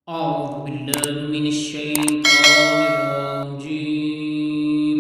أعوذ بالله من الشيطان الرجيم.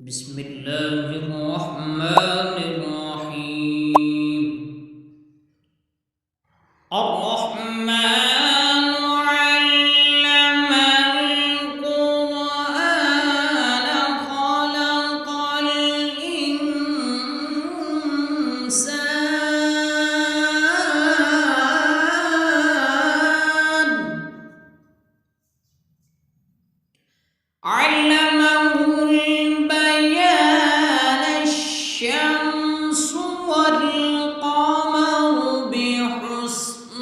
بسم الله الرحمن الرحيم. الرحمن علم القرآن خلق الإنسان علمه البيان الشمس والقمر بحسبان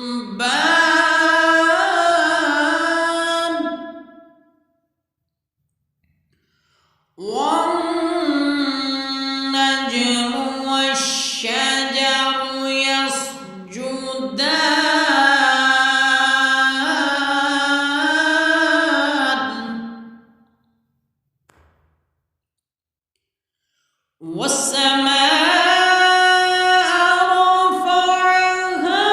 والنجم والشجر يسجدان والسماء رفعها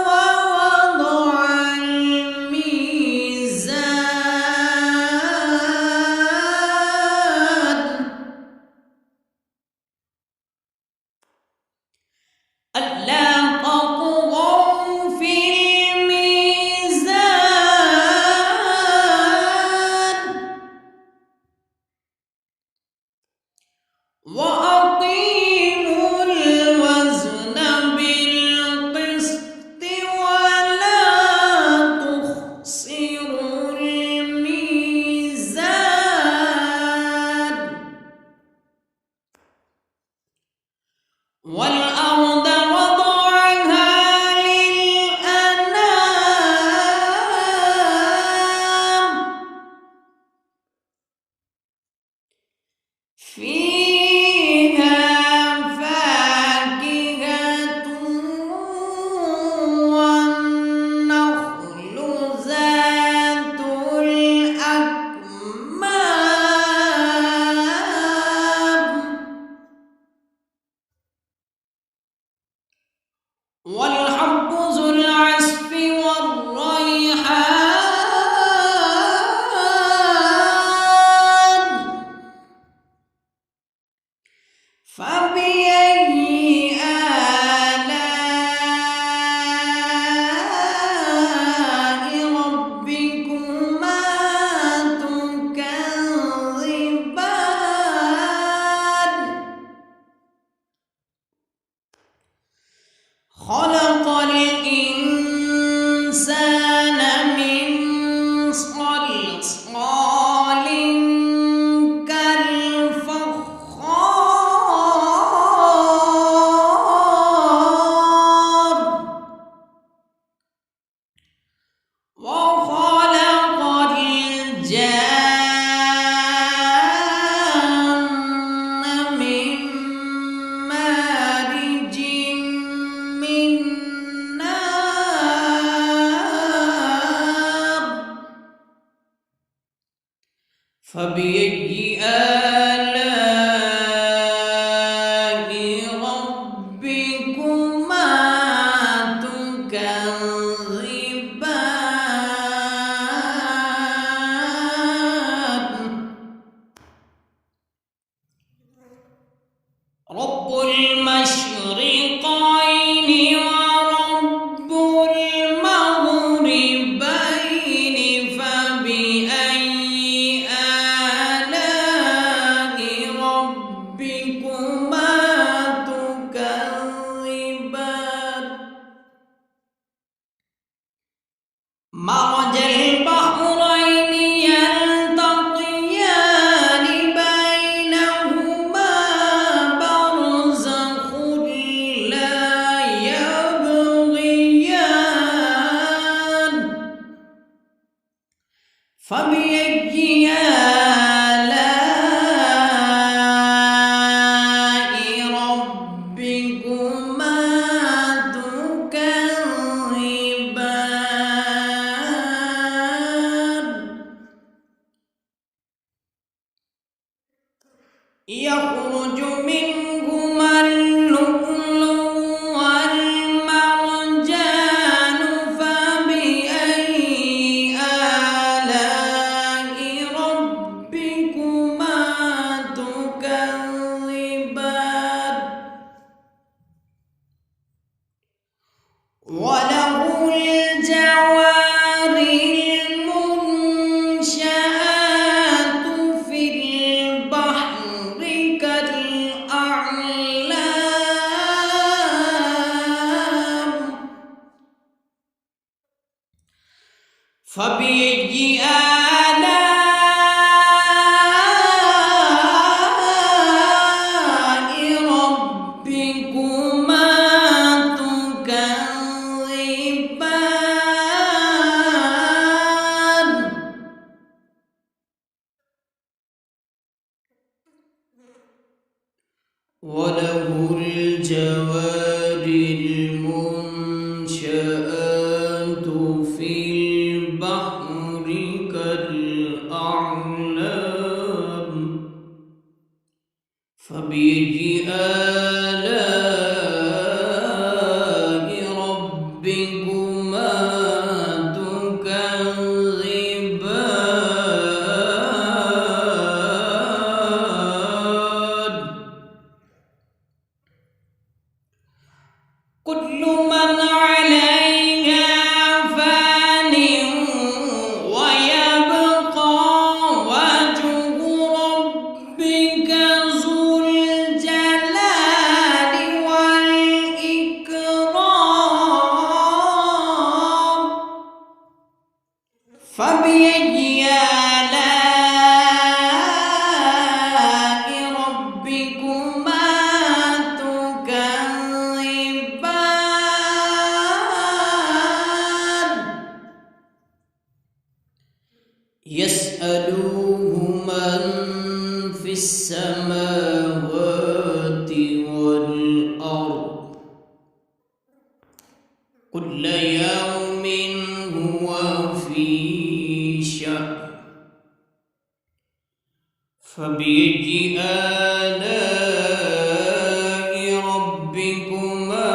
ووضع الميزان ألا تطغوا في الميزان وأقيموا الوزن بالقسط ولا تخسروا الميزان والأرض وضعها للأنام فيها فاكهة والنخل ذات الأكمام والحب ذو العصف والريحان فبأي آلاء ربكما تكذبان خلق الإنسان من صلصال كالفخار وخلق الجان من مارج من نار فبأي آلاء ربكما تكذبان رب المشرقين ورب المغربين فبأي آلاء ربكما تكذبان مرج البحرين يلتقيان بينهما برزخ لا يبغيان فبأي آلاء ربكما تكذبان يخرج منهما اللؤلؤ والمرجان وله الجوار المنشآت في البحر كالأعلام فبأي آلاء ربكما تكذبان وله الجوار المنشآت في البحر كالأعلام فبأي آلاء ربكما تكذبان كل من عليها فان ويبقى وجه ربك ذو الجلال والإكرام فبأي آلاء ربكما تكذبان يسأله من في السماوات والأرض كل يوم هو في شأن فبأي آلاء ربكما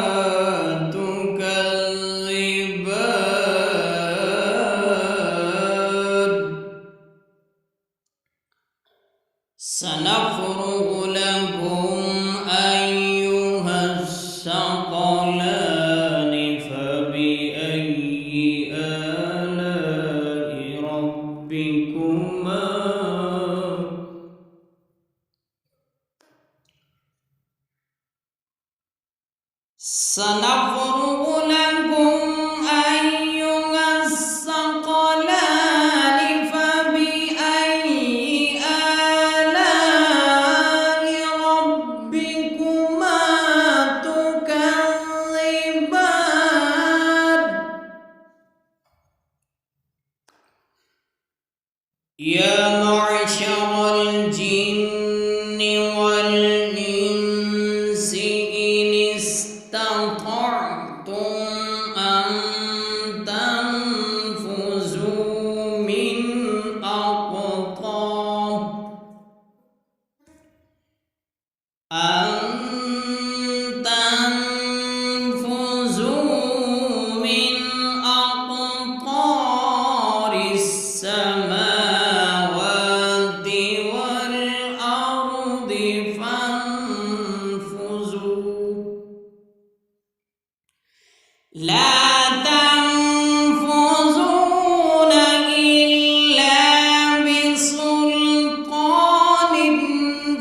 تكذبان سنفرغ لكم أيها الثقلان فبأي آلاء ربكما سنفرغ لكم أيها الثقلان فبأي آلاء ربكما تكذبان يا معشر الجن والإنس إن استطعتم أن تنفذوا من أقطار السماوات والأرض فانفذوا لا تنفذون إلا بسلطان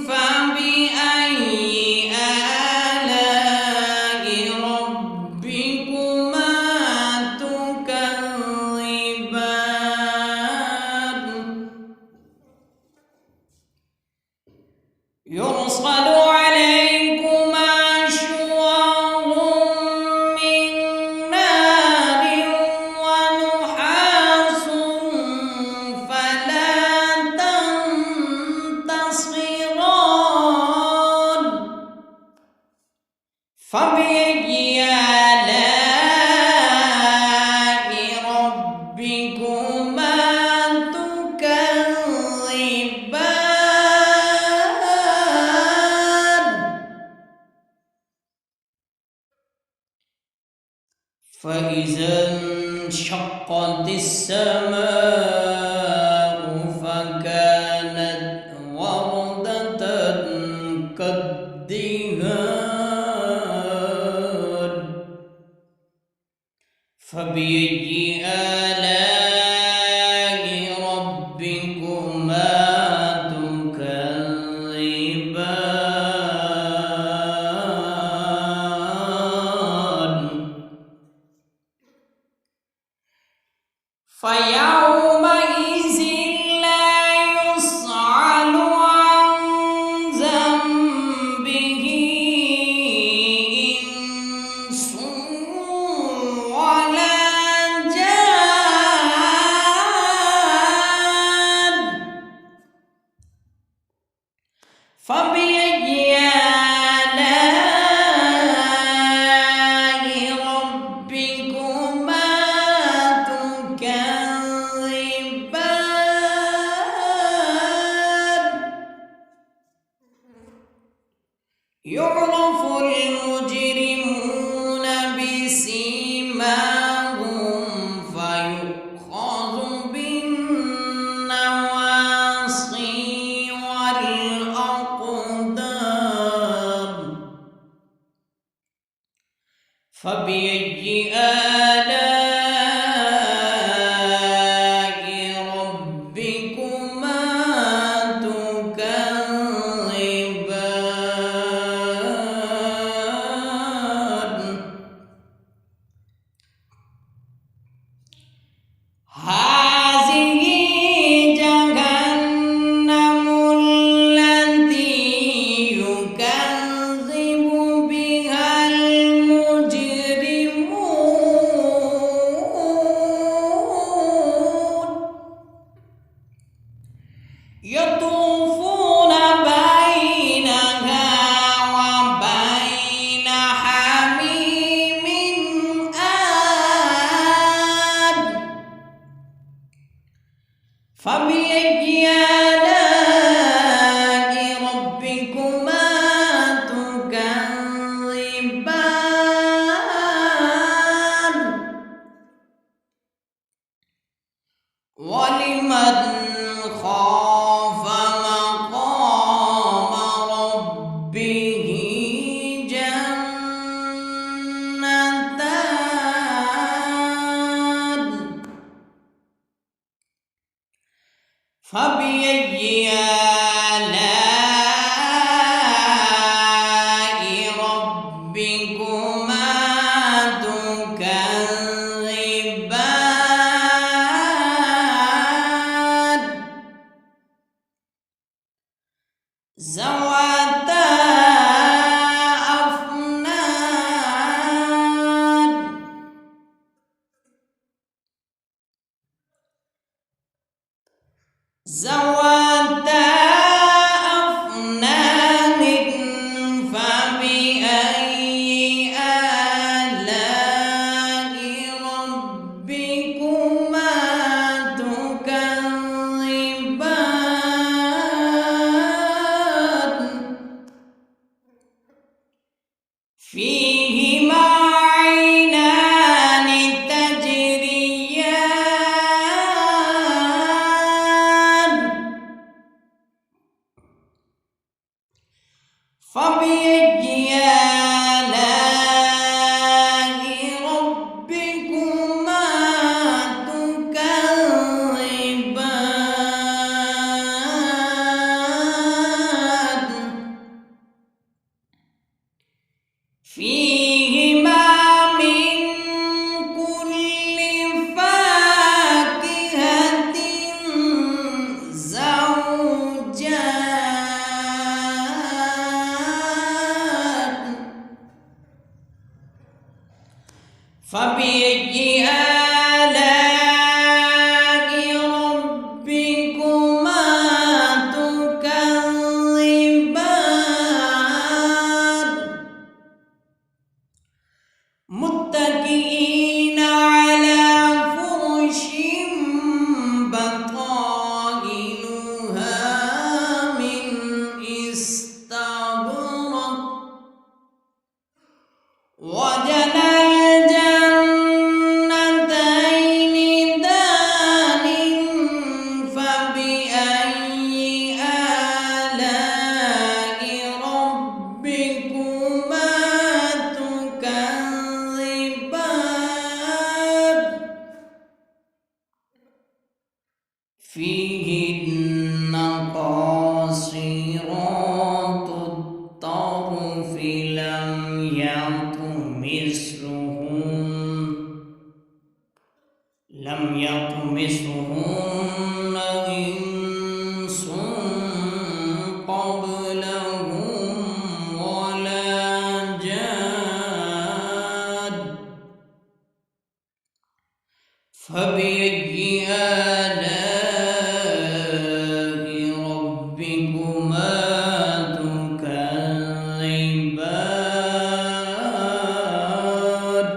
فبأي آلاء ربكما تكذبان يرسل عليكما شواظ من نار ونحاس فلا تنتصران فبأي آلاء ربكما تكذبان فإذا انشقت السماء فكانت وردة كالدهان فبأي آلاء ربكما تكذبان فيومئذ لا يسأل عن ذنبه إنس ولا جان فبأي آلاء ربكما تكذبان يعرف المجرمون بسيماهم فيؤخذ بالنواصي والأقدام فبأي آلاء ربكما تكذبان هذه جهنم التي يكذب بها المجرمون يطوفون بينها وبين حميم آن فبأي آلاء ربكما تكذبان ولمن خاف مقام ربه جنتان فبأي آلاء ربكما تكذبان ذواتا أفنان ذواتا أفنان فبأي آلاء ربكما تكذبان فيهما عينان تجريان فيهن قاصرات الطرف لم يطمثهن إنس قبلهم ولا جان فبأي آلاء ربكما تكذبان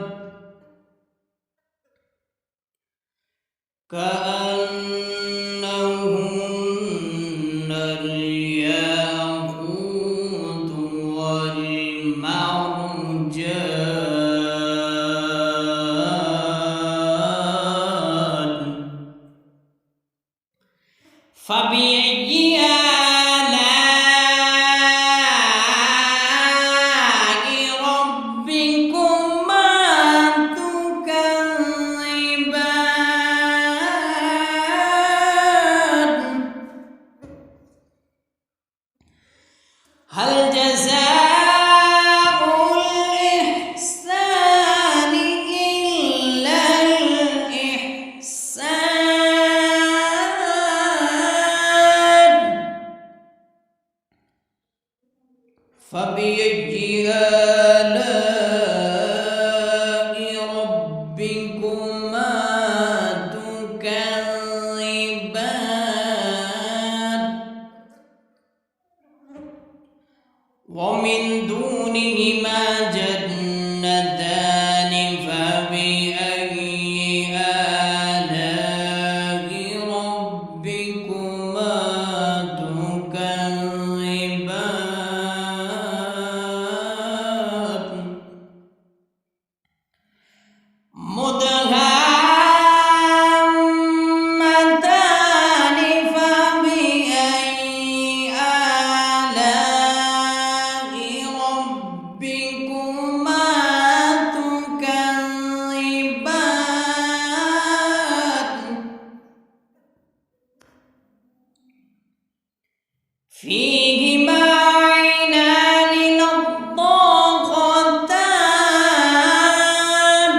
كأنهن الياقوت والمرجان فبأي آلاء ربكما تكذبان هل جزاء الإحسان إلا الإحسان فبأي آلاء ربكما تكذبان ومن دونهما جنتان فبأي آلاء ربكما تكذبان مدهامتان فبأي آلاء ربكما تكذبان فيهما عينان نضاختان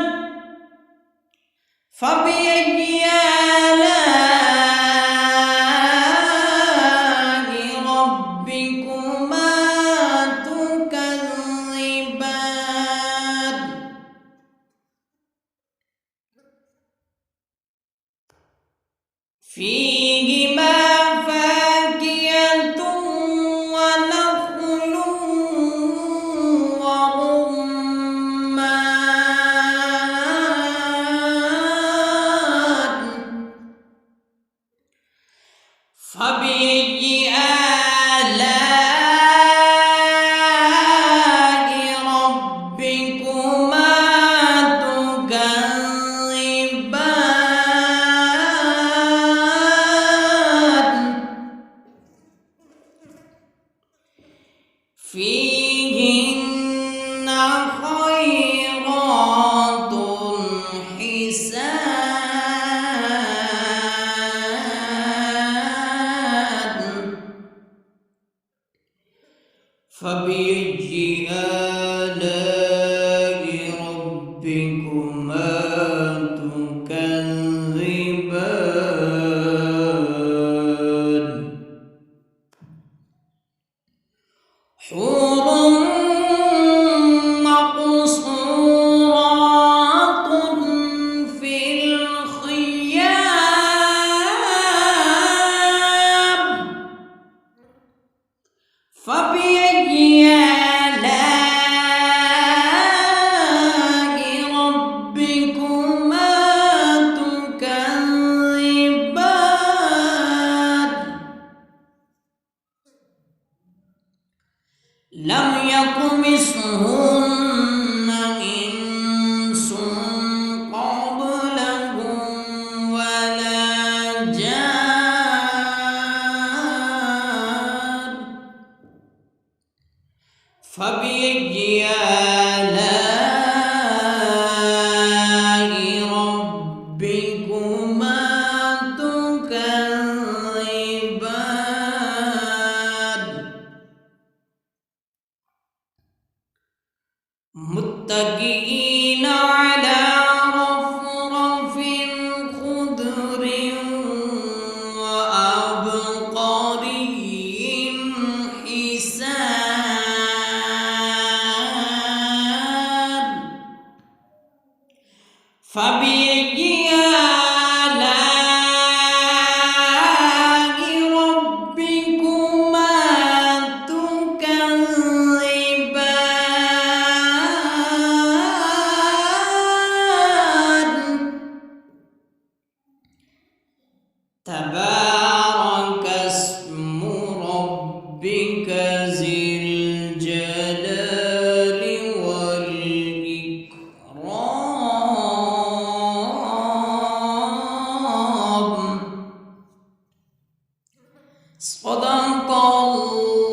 فبأي آلاء ربكما تكذبان فيهما فاكهة ونخل ورمان فبأي آلاء ربكما تكذبان تبارك اسم ربك ذي الجلال والإكرام. صدق الله